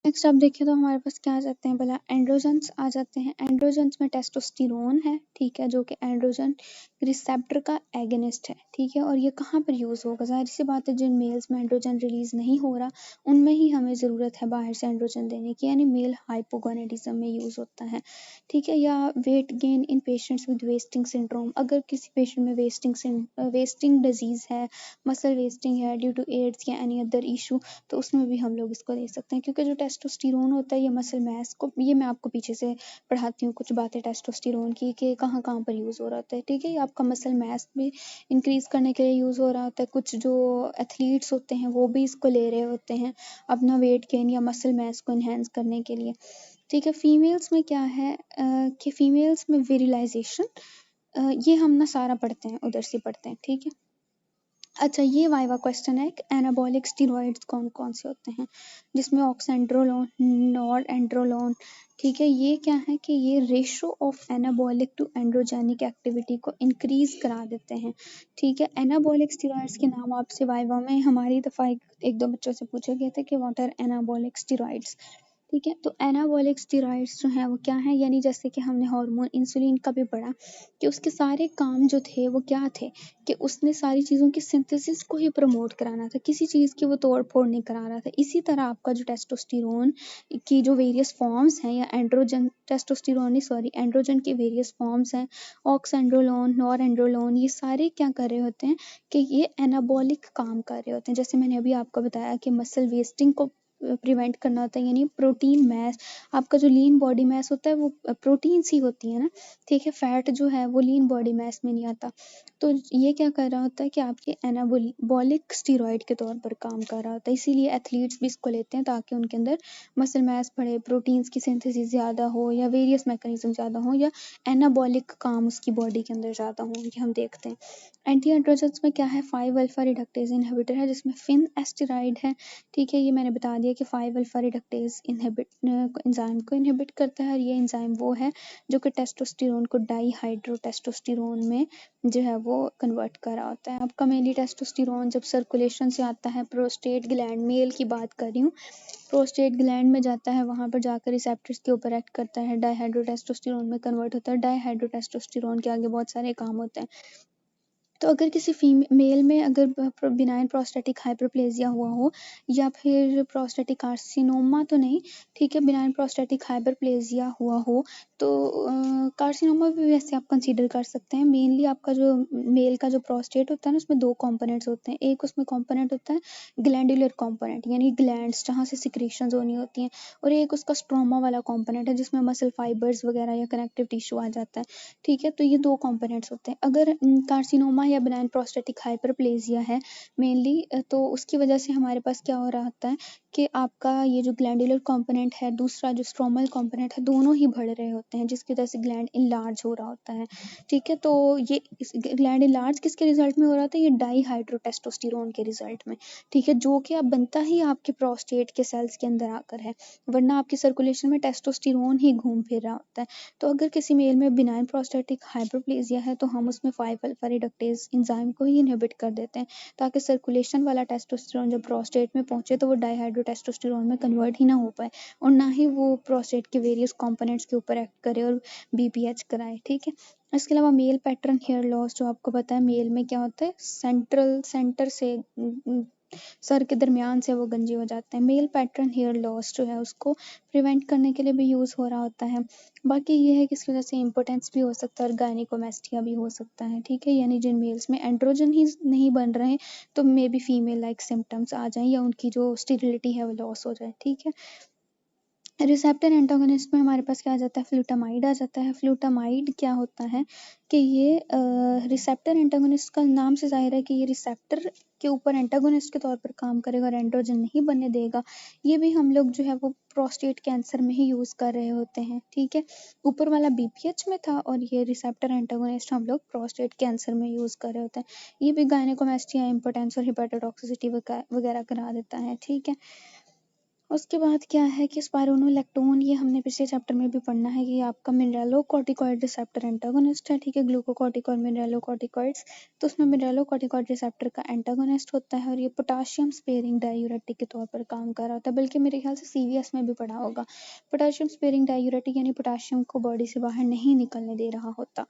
Next आप देखें तो हमारे पास क्या आ जाते हैं, भला एंड्रोजन्स आ जाते हैं। एंड्रोजन्स में टेस्टोस्टेरोन है, ठीक है, जो कि एंड्रोजन रिसेप्टर का एगनिस्ट है, ठीक है। और ये कहाँ पर यूज़ होगा, जाहिर सी बात है जिन मेल्स में एंड्रोजन रिलीज नहीं हो रहा उनमें ही हमें ज़रूरत है बाहर से एंड्रोजन देने की, यानी मेल हाइपोगोनेडिज्म में यूज़ होता है, ठीक है। या weight gain in patients with wasting syndrome, अगर किसी पेशेंट में वेस्टिंग डिजीज़ है, मसल वेस्टिंग है ड्यू टू एड्स या एनी अदर इशू, तो उसमें भी हम लोग इसको दे सकते हैं, क्योंकि जो टेस्टोस्टेरोन होता है ये मसल मास को, ये मैं आपको पीछे से पढ़ाती हूँ कुछ बातें टेस्टोस्टेरोन की कि कहाँ कहाँ पर यूज़ हो रहा होता है, ठीक है। ये आपका मसल मास भी इंक्रीज करने के लिए यूज़ हो रहा होता है, कुछ जो एथलीट्स होते हैं वो भी इसको ले रहे होते हैं अपना वेट गेन या मसल मास को इन्हेंस करने के लिए, ठीक है। फीमेल्स में क्या है कि फीमेल्स में विरिलाइजेशन, ये हम ना सारा पढ़ते हैं, उधर से पढ़ते हैं, ठीक है। अच्छा, ये वाइवा क्वेश्चन है कि एनाबॉलिक स्टेरॉइड्स कौन कौन से होते हैं, जिसमें ऑक्सेंड्रोलोन, नॉरएंड्रोलोन, ठीक है। ये क्या है कि ये ratio of anabolic to androgenic activity को इंक्रीज करा देते हैं, ठीक है। एनाबॉलिक स्टेरॉइड्स के नाम आपसे वाइवा में हमारी दफ़ा एक दो बच्चों से पूछे गए थे कि व्हाट आर एनाबॉलिक स्टेरॉइड्स, ठीक है। तो एनाबॉलिक स्टेरॉइड्स जो हैं वो क्या है, यानी जैसे कि हमने हार्मोन इंसुलिन का भी पढ़ा कि उसके सारे काम जो थे वो क्या थे कि उसने सारी चीज़ों की सिंथेसिस को ही प्रमोट कराना था, किसी चीज़ की वो तोड़ फोड़ नहीं करा रहा था। इसी तरह आपका जो टेस्टोस्टेरोन की जो वेरियस फॉर्म्स हैं, या एंड्रोजन टेस्टोस्टेरोन नहीं सॉरी एंड्रोजन की वेरियस फॉर्म्स हैं, ऑक्सेंड्रोलोन, नॉरएंड्रोलोन, ये सारे क्या कर रहे होते हैं कि ये एनाबॉलिक काम कर रहे होते हैं। जैसे मैंने अभी आपको बताया कि मसल वेस्टिंग को प्रिवेंट करना होता है, यानी प्रोटीन मैस, आपका जो लीन बॉडी मैस होता है वो प्रोटीन सी होती है ना, ठीक है। फैट जो है वो लीन बॉडी मैस में नहीं आता। तो ये क्या कर रहा होता है कि आपके एनाबॉलिक स्टीरॉयड के तौर पर काम कर रहा होता है, इसीलिए एथलीट्स भी इसको लेते हैं ताकि उनके अंदर मसल मैस बढ़े, प्रोटीन्स की सिंथेसिस ज़्यादा हो, या वेरियस मैकेनिज्म ज़्यादा हो, या एनाबॉलिक काम उसकी बॉडी के अंदर ज़्यादा हो, ये हम देखते हैं। एंटी एंड्रोजन्स में क्या है, 5 अल्फा रिडक्टेज इनहिबिटर है, जिसमें फिन एस्टेराइड है, ठीक है। ये मैंने बता दिया कि 5 अल्फा रिडक्टेज एंजाइम को इनहिबिट करता है, और ये एंजाइम वो है जो कि टेस्टोस्टेरोन को डाईहाइड्रोटेस्टोस्टेरोन में जो है वो कन्वर्ट कर रहा होता है। आपका मेनली टेस्टोस्टेरोन जब सर्कुलेशन से आता है, प्रोस्टेट ग्लैंड, मेल की बात कर रही हूँ, प्रोस्टेट ग्लैंड में जाता है, वहाँ पर जाकर रिसेप्टर्स के ऊपर एक्ट करता है, डाईहाइड्रोटेस्टोस्टेरोन में कन्वर्ट होता है। डाईहाइड्रोटेस्टोस्टेरोन के आगे बहुत सारे काम होते हैं। तो अगर किसी मेल में अगर बिनाइन प्रोस्टेटिक हाइपरप्लेजिया हुआ हो, या फिर प्रोस्टेटिक कार्सिनोमा तो नहीं, ठीक है, बिनाइन प्रोस्टेटिक हाइपरप्लेजिया हुआ हो, तो कार्सिनोमा भी वैसे आप कंसीडर कर सकते हैं। मेनली आपका जो मेल का जो प्रोस्टेट होता है ना, उसमें दो कंपोनेंट्स होते हैं। एक उसमें कंपोनेंट होता है ग्लैंडुलर कंपोनेंट, यानी ग्लैंड्स जहाँ से सिक्रीशंस होनी होती हैं, और एक उसका स्ट्रोमा वाला कंपोनेंट है जिसमें मसल फाइबर्स वगैरह या कनेक्टिव टिश्यू आ जाता है, ठीक है। तो ये दो कंपोनेंट्स होते हैं। अगर कार्सिनोमा या बिनाइन प्रोस्टेटिक हाइपरप्लेजिया है मेनली, तो उसकी वजह से हमारे पास क्या हो रहा होता है कि आपका ये जो ग्लैंडुलर कंपोनेंट है, दूसरा जो स्ट्रोमल कंपोनेंट है, दोनों ही बढ़ रहे होते हैं, जिसकी वजह से ग्लैंड इनलार्ज हो रहा होता है, ठीक है। तो ये ग्लैंड इनलार्ज किसके रिजल्ट में हो रहा था, ये डाईहाइड्रोटेस्टोस्टेरोन के रिजल्ट में, ठीक है, जो कि अब बनता ही आपके प्रोस्टेट के सेल्स के अंदर आकर है, वरना आपकी सर्कुलेशन में टेस्टोस्टेरोन ही घूम फिर रहा होता है। तो अगर किसी मेल में बिनाइन प्रोस्टेटिक हाइपरप्लेजिया है, तो हम उसमें 5 अल्फा रिडक्टेज एंजाइम को ही इनहिबिट कर देते हैं, ताकि सर्कुलेशन वाला टेस्टोस्टेरोन जब प्रोस्टेट में पहुंचे तो वो डाईहाइड्रोटेस्टोस्टेरोन में कन्वर्ट ही ना हो पाए, और ना ही वो प्रोस्टेट के वेरियस कंपोनेंट्स के ऊपर एक्ट करे और बीपीएच कराए, ठीक है। इसके अलावा मेल पैटर्न हेयर लॉस, जो आपको पता है मेल में क्या होता है, सेंटर से सर के दरमियान से वो गंजे हो जाते हैं। मेल पैटर्न हेयर लॉस जो है उसको प्रिवेंट करने के लिए भी यूज़ हो रहा होता है। बाकी ये है कि इसकी वजह से इम्पोर्टेंस भी हो सकता है और गायनिकोमेस्टिया भी हो सकता है, ठीक है। यानी जिन मेल्स में एंड्रोजन ही नहीं बन रहे हैं, तो maybe female like symptoms आ जाएं, या उनकी जो स्टेरिलिटी है वो लॉस हो जाए, ठीक है। रिसेप्टर एंटागोनिस्ट में हमारे पास क्या आ जाता है, फ्लूटामाइड आ जाता है। फ्लूटामाइड क्या होता है कि ये रिसेप्टर एंटागोनिस्ट का नाम से जाहिर है कि ये रिसेप्टर के ऊपर एंटागोनिस्ट के तौर पर काम करेगा और एंड्रोजन नहीं बनने देगा। ये भी हम लोग जो है वो प्रोस्टेट कैंसर में ही यूज़ कर रहे होते हैं, ठीक है। ऊपर वाला बीपीएच में था, और ये रिसेप्टर एंटागोनिस्ट हम लोग प्रोस्टेट कैंसर में यूज़ कर रहे होते हैं। ये भी गायनेकोमेस्टिया, इम्पोर्टेंस और हिपेटोटॉक्सिसिटी वगैरह करा देता है, ठीक है। उसके बाद क्या है कि स्पाइरोनोलैक्टोन, ये हमने पिछले चैप्टर में भी पढ़ना है, ये आपका मिनरलोकॉर्टिकॉइड रिसेप्टर एंटागोनिस्ट है, ठीक है, ग्लूकोकॉर्टिकॉइड मिनरलोकॉर्टिकॉइड्स। तो उसमें मिनरलोकॉर्टिकॉइड रिसेप्टर का एंटागोनिस्ट होता है और ये पोटाशियम स्पेयरिंग डायूरेटिक के तौर पर काम कर रहा होता है, बल्कि मेरे ख्याल से सीवीएस में भी पढ़ा होगा। पोटाशियम स्पेयरिंग डायूरेटिक यानी पोटाशियम को बॉडी से बाहर नहीं निकलने दे रहा होता,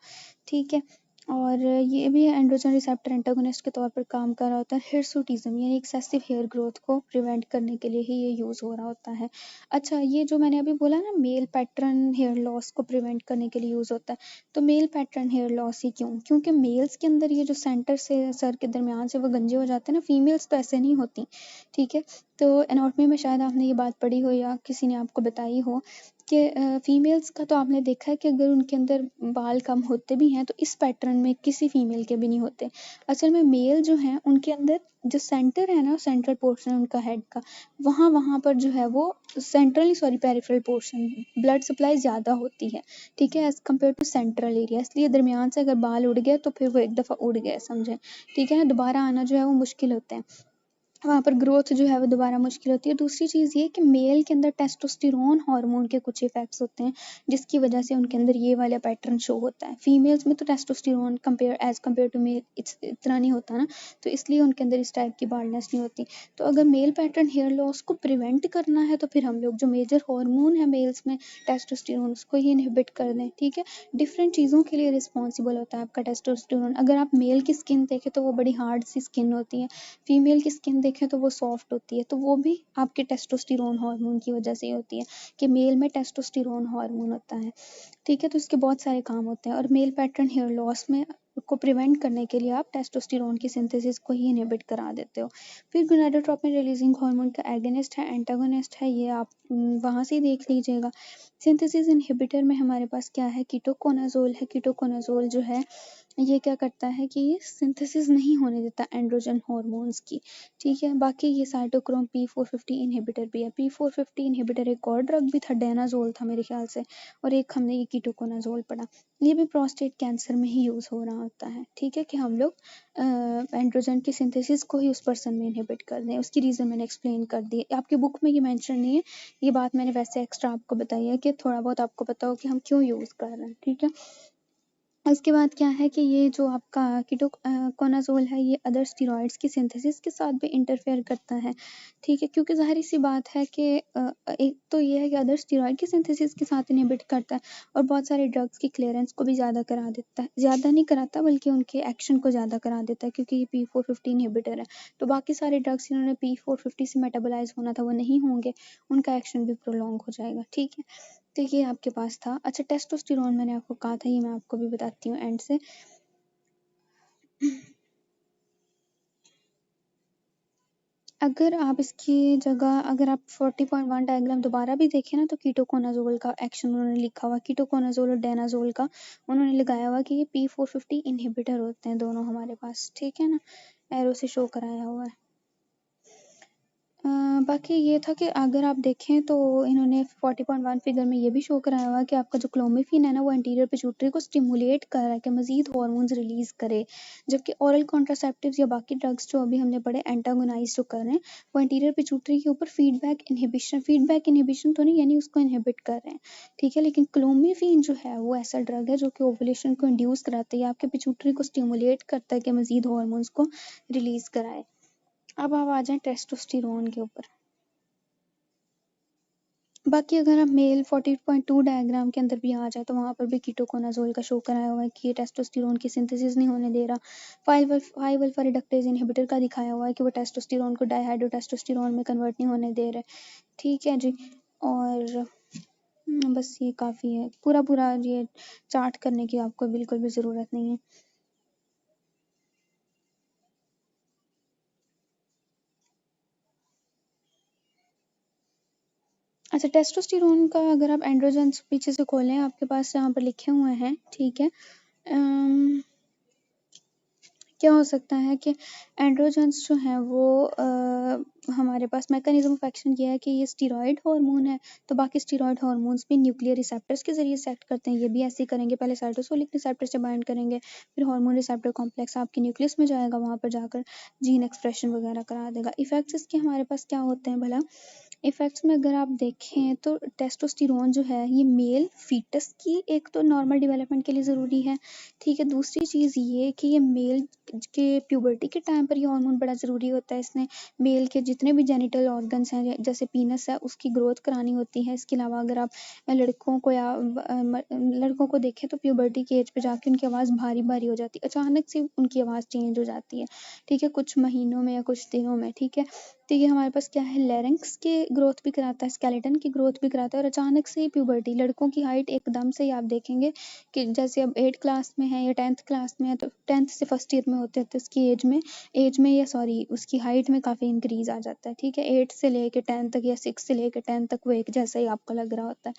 ठीक है। और ये भी एंड्रोजन रिसेप्टर एंटागोनिस्ट के तौर पर काम कर रहा होता है। हिर्सुटिज्म यानी एक्सेसिव हेयर ग्रोथ को प्रिवेंट करने के लिए ही ये यूज़ हो रहा होता है। अच्छा, ये जो मैंने अभी बोला ना मेल पैटर्न हेयर लॉस को प्रिवेंट करने के लिए यूज़ होता है, तो मेल पैटर्न हेयर लॉस ही क्यों? क्योंकि मेल्स के अंदर ये जो सेंटर से सर के दरमियान से वो गंजे हो जाते हैं ना, फीमेल्स तो ऐसे नहीं होती, ठीक है। तो एनाटॉमी में शायद आपने ये बात पढ़ी हो या किसी ने आपको बताई हो कि फीमेल्स का तो आपने देखा है कि अगर उनके अंदर बाल कम होते भी हैं तो इस पैटर्न में किसी फीमेल के भी नहीं होते। असल में मेल जो हैं उनके अंदर जो सेंटर है ना, सेंट्रल पोर्शन उनका हेड का, वहाँ वहाँ पर जो है वो central sorry peripheral portion blood supply ज़्यादा होती है, ठीक है, as compare to central area. इसलिए दरमियान से अगर बाल उड़ गए तो फिर वो एक दफ़ा उड़ गए समझें, ठीक है ना, दोबारा आना जो है वो मुश्किल होता है, वहाँ पर ग्रोथ जो है वो दोबारा मुश्किल होती है। दूसरी चीज़ ये कि मेल के अंदर टेस्टोस्टेरोन हार्मोन के कुछ इफ़ेक्ट्स होते हैं जिसकी वजह से उनके अंदर ये वाला पैटर्न शो होता है। फीमेल्स में तो टेस्टोस्टेरोन कंपेयर टू मेल इतना नहीं होता ना, तो इसलिए उनके अंदर इस टाइप की बाल्डनेस नहीं होती। तो अगर मेल पैटर्न हेयर लॉस को प्रिवेंट करना है तो फिर हम लोग जो मेजर हार्मोन है मेल्स में टेस्टोस्टेरोन, उसको ही इनहिबिट कर दें, ठीक है। डिफरेंट चीज़ों के लिए रिस्पॉन्सिबल होता है आपका टेस्टोस्टेरोन। अगर आप मेल की स्किन देखें तो वो बड़ी हार्ड सी स्किन होती है, फीमेल की स्किन देखें तो वो सॉफ्ट होती है, तो वो भी आपके टेस्टोस्टेरोन हार्मोन की वजह से ही होती है कि मेल में टेस्टोस्टेरोन हार्मोन होता है, ठीक है। तो इसके बहुत सारे काम होते हैं और मेल पैटर्न हेयर लॉस में को प्रिवेंट करने के लिए आप टेस्टोस्टेरोन की सिंथेसिस को ही इनहिबिट करा देते हो। फिर गोनाडोट्रोपिन रिलीजिंग हार्मोन का एगोनिस्ट है, एंटागोनिस्ट है, ये आप वहाँ से ही देख लीजिएगा। सिंथेसिस इनहिबिटर में हमारे पास क्या है, कीटोकोनाजोल है। कीटोकोनाजोल जो है ये क्या करता है कि ये सिंथेसिस नहीं होने देता एंड्रोजन हार्मोन्स की, ठीक है। बाकी ये साइटोक्रोम P450 इनहिबिटर भी है। P450 इनहिबिटर एक और ड्रग भी था, डेनाजोल था मेरे ख्याल से, और एक हमने ये कीटोकोनाजोल पढ़ा। ये भी प्रोस्टेट कैंसर में ही यूज़ हो रहा होता है, ठीक है, कि हम लोग एंड्रोजन की सिंथेसिस को ही उस पर्सन में इनहिबिट कर दें। उसकी रीज़न मैंने एक्सप्लेन कर दी, आपकी बुक में ये मेंशन नहीं है, ये बात मैंने वैसे एक्स्ट्रा आपको बताई है कि थोड़ा बहुत आपको पता हो कि हम क्यों यूज़ कर रहे हैं, ठीक है। उसके बाद क्या है कि ये जो आपका कीटोकोनाज़ोल है ये अदर स्टेरॉइड्स की सिंथेसिस के साथ भी इंटरफेयर करता है, ठीक है, क्योंकि ज़ाहिर सी बात है कि एक तो ये है कि अदर स्टेरॉइड की सिंथेसिस के साथ इनहिबिट करता है और बहुत सारे ड्रग्स की क्लियरेंस को भी ज़्यादा करा देता है, ज़्यादा नहीं कराता बल्कि उनके एक्शन को ज़्यादा करा देता है, क्योंकि ये P450 इनहिबिटर है। तो बाकी सारे ड्रग्स जिन्होंने P450 से मेटाबोलाइज होना था वो नहीं होंगे, उनका एक्शन भी प्रोलॉन्ग हो जाएगा, ठीक है। तो ये आपके पास था। अच्छा, टेस्टोस्टेरोन मैंने आपको कहा था, ये मैं आपको भी बताती हूँ एंड से। अगर आप इसकी जगह अगर आप 40.1 डायग्राम दोबारा भी देखें ना तो कीटोकोनाजोल का एक्शन उन्होंने लिखा हुआ, कीटोकोनाजोल और डेनाजोल का उन्होंने लगाया हुआ कि ये P450 इनहिबिटर होते हैं दोनों हमारे पास, ठीक है ना, एरो से शो कराया हुआ है। बाकी ये था कि अगर आप देखें तो इन्होंने 40.1 फिगर में ये भी शो कराया हुआ है कि आपका जो क्लोमिफेन है ना वो एंटीरियर पिट्यूटरी को स्टिमुलेट कर रहा है कि मज़ीद हार्मोन्स रिलीज़ करे, जबकि ओरल कॉन्ट्रासेप्टिव्स या बाकी ड्रग्स जो अभी हमने पढ़े एंटागोनाइज जो कर रहे हैं वो एंटीरियर पिट्यूटरी के ऊपर फीडबैक इनहिबिशन तो नहीं, यानी उसको इनहिबिट कर रहे हैं, ठीक है। लेकिन क्लोमिफेन जो है वो ऐसा ड्रग है जो कि ओवुलेशन को इंड्यूस कराता है या आपके पिट्यूटरी को स्टिमुलेट करता है कि मज़ीद हार्मोन्स को रिलीज़ कराए। अब आप आ जाएं टेस्टोस्टेरोन के ऊपर। बाकी अगर आप मेल 40.2 डायग्राम के अंदर भी आ जाए तो वहाँ पर भी कीटोकोनाजोल का शो कराया हुआ है कि ये टेस्टोस्टेरोन की सिंथेसिस नहीं होने दे रहा। 5 अल्फा रिडक्टेज इनहिबिटर का दिखाया हुआ है कि वो टेस्टोस्टेरोन को डाइहाइड्रोटेस्टोस्टेरोन में कन्वर्ट नहीं होने दे रहे, ठीक है जी। और बस ये काफ़ी है, पूरा पूरा ये चार्ट करने की आपको बिल्कुल भी ज़रूरत नहीं है। अच्छा, टेस्टोस्टेरोन का अगर आप एंड्रोजन्स पीछे से खोलें आपके पास यहाँ पर लिखे हुए हैं, ठीक है। क्या हो सकता है कि एंड्रोजन्स जो हैं वो हमारे पास मैकेनिज्म ऑफ एक्शन ये है कि ये स्टीरॉयड हार्मोन है, तो बाकी स्टीरॉयड हार्मोन्स भी न्यूक्लियर रिसेप्टर्स के ज़रिए से एक्ट करते हैं, ये भी ऐसे ही करेंगे, पहले साइटोसोलिक रिसेप्टर से बाइंड करेंगे, फिर हार्मोन रिसेप्टर कॉम्प्लेक्स आपके न्यूक्लियस में जाएगा, वहाँ पर जाकर जीन एक्सप्रेशन वगैरह करा देगा। इफेक्ट्स इसके हमारे पास क्या होते हैं भला, इफ़ेक्ट्स में अगर आप देखें तो टेस्टोस्टेरोन जो है ये मेल फीटस की एक तो नॉर्मल डेवलपमेंट के लिए ज़रूरी है, ठीक है। दूसरी चीज़ ये कि ये मेल के प्यूबर्टी के टाइम पर ये हार्मोन बड़ा ज़रूरी होता है। इसने मेल के जितने भी जेनिटल ऑर्गन्स हैं जैसे पीनस है उसकी ग्रोथ करानी होती है। इसके अलावा अगर आप लड़कों को या लड़कों को देखें तो प्यूबर्टी की एज पे जाके उनकी आवाज़ भारी भारी हो जाती है, अचानक से उनकी आवाज़ चेंज हो जाती है, ठीक है, कुछ महीनों में या कुछ दिनों में, ठीक है। तो ये हमारे पास क्या है, लेरिंक्स की ग्रोथ भी कराता है, स्केलेटन की ग्रोथ भी कराता है, और अचानक से ही प्यूबर्टी, लड़कों की हाइट एकदम से ही आप देखेंगे कि जैसे अब 8 क्लास में है या 10th क्लास में है तो 10th से फर्स्ट ईयर में होते हैं तो उसकी एज में या सॉरी उसकी हाइट में काफ़ी इंक्रीज आ जाता है, ठीक है। 8 से लेके 10 तक या 6 से लेके 10 तक वो एक जैसा ही आपको लग रहा होता है।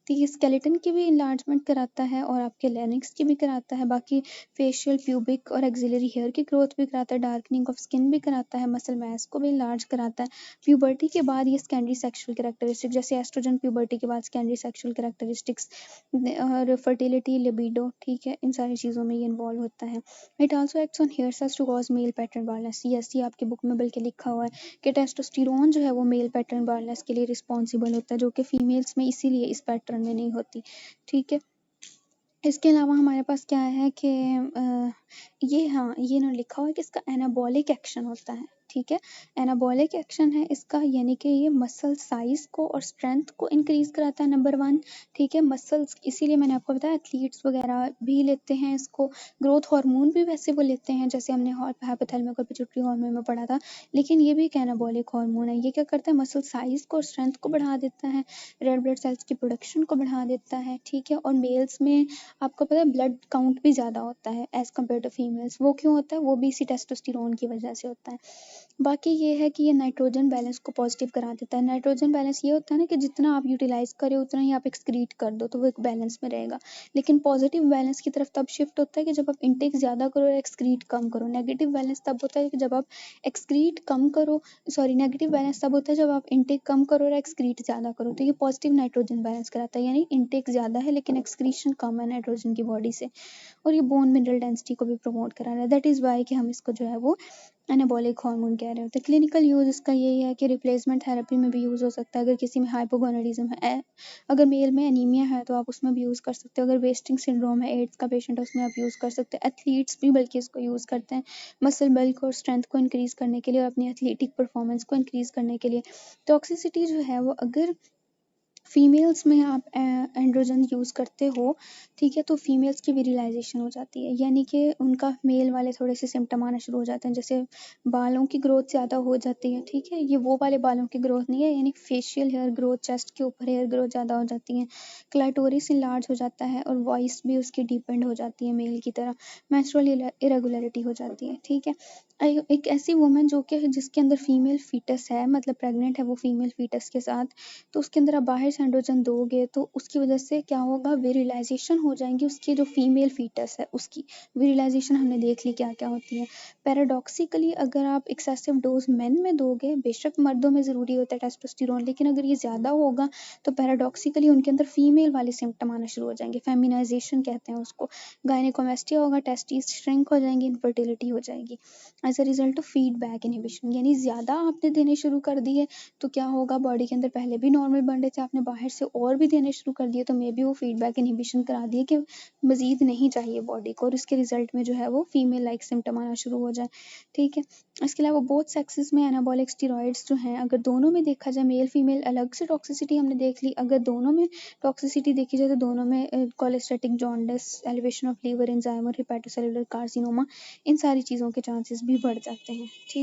तो ये स्केलेटन की भी इन्लार्जमेंट कराता है और आपके लेरिंक्स की भी कराता है, बाकी फेशियल, प्यूबिक और एक्सिलरी हेयर की ग्रोथ भी कराता है, डार्कनिंग ऑफ स्किन भी कराता है, मसल मास को भी लार्ज कराता है। प्यूबर्टी के बाद ये सेकेंडरी सेक्सुअल कैरेक्टरिस्टिक्स जैसे एस्ट्रोजन प्यूबर्टी के बाद सेकेंडरी सेक्सुअल कैरेक्टरिस्टिक्स और फर्टिलिटी, लिबिडो, ठीक है, इन सारी चीज़ों में ये इन्वॉल्व होता है। It also acts on hair cells to cause male pattern baldness. ये आपकी बुक में बल्कि लिखा हुआ है कि टेस्टोस्टेरोन जो है वो मेल पैटर्न बाल्डनेस के लिए रिस्पॉन्सिबल होता है, जो कि फीमेल्स में इसीलिए इस पैटर्न में नहीं होती, ठीक है। इसके अलावा हमारे पास क्या है कि ये इन्होंने लिखा हुआ है कि इसका एनाबॉलिक एक्शन होता है, ठीक है। एनाबॉलिक एक्शन है इसका, यानी कि ये मसल साइज को और स्ट्रेंथ को इंक्रीज कराता है, नंबर 1, ठीक है। मसल्स, इसीलिए मैंने आपको बताया एथलीट्स वगैरह भी लेते हैं इसको। ग्रोथ हार्मोन भी वैसे वो लेते हैं जैसे हमने हाइपोथैलेमस और पिट्यूटरी हार्मोन में पढ़ा था, लेकिन ये भी एक एनाबॉलिक हार्मोन है। ये क्या करता है, मसल साइज को और स्ट्रेंथ को बढ़ा देता है, रेड ब्लड सेल्स की प्रोडक्शन को बढ़ा देता है, ठीक है। और मेल्स में आपको पता है ब्लड काउंट भी ज़्यादा होता है एज़ कम्पेयर टू फीमेल्स। वो क्यों होता है, वो भी इसी टेस्टोस्टेरोन की वजह से होता है। बाकी ये है कि ये नाइट्रोजन बैलेंस को पॉजिटिव करा देता है। नाइट्रोजन बैलेंस ये होता है ना कि जितना आप यूटिलाइज करें उतना ही आप एक्सक्रीट कर दो तो वो एक बैलेंस में रहेगा। लेकिन पॉजिटिव बैलेंस की तरफ तब शिफ्ट होता है कि जब आप इंटेक ज़्यादा करो और एक्सक्रीट कम करो। नेगेटिव बैलेंस तब होता है कि जब आप एक्सक्रीट कम करो, सॉरी, नेगेटिव बैलेंस तब होता है जब आप इंटेक कम करो और एक्सक्रीट ज़्यादा करो। तो ये पॉजिटिव नाइट्रोजन बैलेंस कराता है, यानी इंटेक ज़्यादा है लेकिन एक्सक्रीशन कम है नाइट्रोजन की बॉडी से। और ये बोन मिनरल डेंसिटी को भी प्रमोट करा रहा है। दैट इज़ वाई कि हम इसको जो है वो एनाबॉलिक हार्मोन कह रहे होते हैं। क्लिनिकल यूज़ इसका यही है कि रिप्लेसमेंट थेरेपी में भी यूज़ हो सकता है। अगर किसी में हाइपोगोनाडिज्म है, अगर मेल में एनीमिया है तो आप उसमें भी यूज़ कर सकते हो। अगर वेस्टिंग सिंड्रोम है, एड्स का पेशेंट है, उसमें आप यूज़ कर सकते हैं। एथलीट्स भी बल्कि इसको यूज़ करते हैं मसल बल्क और स्ट्रेंथ को इंक्रीज़ करने के लिए और अपनी एथलेटिक परफॉर्मेंस को इंक्रीज़ करने के लिए। टॉक्सिसिटी जो है वो, अगर फीमेल्स में आप एंड्रोजन यूज़ करते हो, ठीक है, तो फीमेल्स की विरिलाइजेशन हो जाती है, यानी कि उनका मेल वाले थोड़े से सिम्टम आना शुरू हो जाते हैं, जैसे बालों की ग्रोथ ज़्यादा हो जाती है, ठीक है। ये वो वाले बालों की ग्रोथ नहीं है, यानी फेशियल हेयर ग्रोथ, चेस्ट के ऊपर हेयर ग्रोथ ज़्यादा हो जाती है, क्लाइटोरिस इनलार्ज हो जाता है और वॉइस भी उसकी डिपेंड हो जाती है मेल की तरह, मेंस्ट्रुअल इरेगुलरिटी हो जाती है, ठीक है। एक ऐसी वुमन जो कि जिसके अंदर फीमेल फीटस है, मतलब प्रेग्नेंट है वो फीमेल फीटस के साथ, तो उसके अंदर आप बाहर से एंड्रोजन दोगे तो उसकी वजह से क्या होगा, विरिलाइजेशन हो जाएंगी उसकी, जो फीमेल फीटस है उसकी विरिलाइजेशन हमने देख ली क्या क्या होती है। पैराडॉक्सिकली अगर आप एक्सेसिव डोज मेन में दोगे, बेशक मर्दों में ज़रूरी होता है टेस्टोस्टेरोन, लेकिन अगर ये ज़्यादा होगा तो पैराडॉक्सिकली उनके अंदर फीमेल वाले सिम्टम आना शुरू हो जाएंगे, फेमिनाइजेशन कहते हैं उसको, गायनेकोमेस्टिया होगा, टेस्टिस श्रिंक हो जाएंगी, इनफर्टिलिटी हो जाएगी as a result of feedback inhibition. यानी ज़्यादा आपने देने शुरू कर दिए तो क्या होगा, बॉडी के अंदर पहले भी नॉर्मल बन रहे थे, आपने बाहर से और भी देने शुरू कर दिए तो मे बी वो फीडबैक इनहिबिशन करा दिए कि मज़ीद नहीं चाहिए बॉडी को, और इसके रिजल्ट में जो है वो फीमेल लाइक सिम्टम आना शुरू हो जाए, ठीक है। इसके अलावा बोथ सेक्सेस में एनाबॉलिक स्टीरॉयड्स जो हैं, अगर दोनों में देखा जाए, मेल फीमेल अलग से टॉक्सिसिटी हमने देख ली, अगर दोनों में टॉक्सिसिटी देखी जाए तो दोनों में cholestatic jaundice, elevation of liver enzyme और हिपेटोसेलुलर कार्सिनोमा, इन सारी चीज़ों के चांसेस भी बढ़ जाते हैं, ठीक।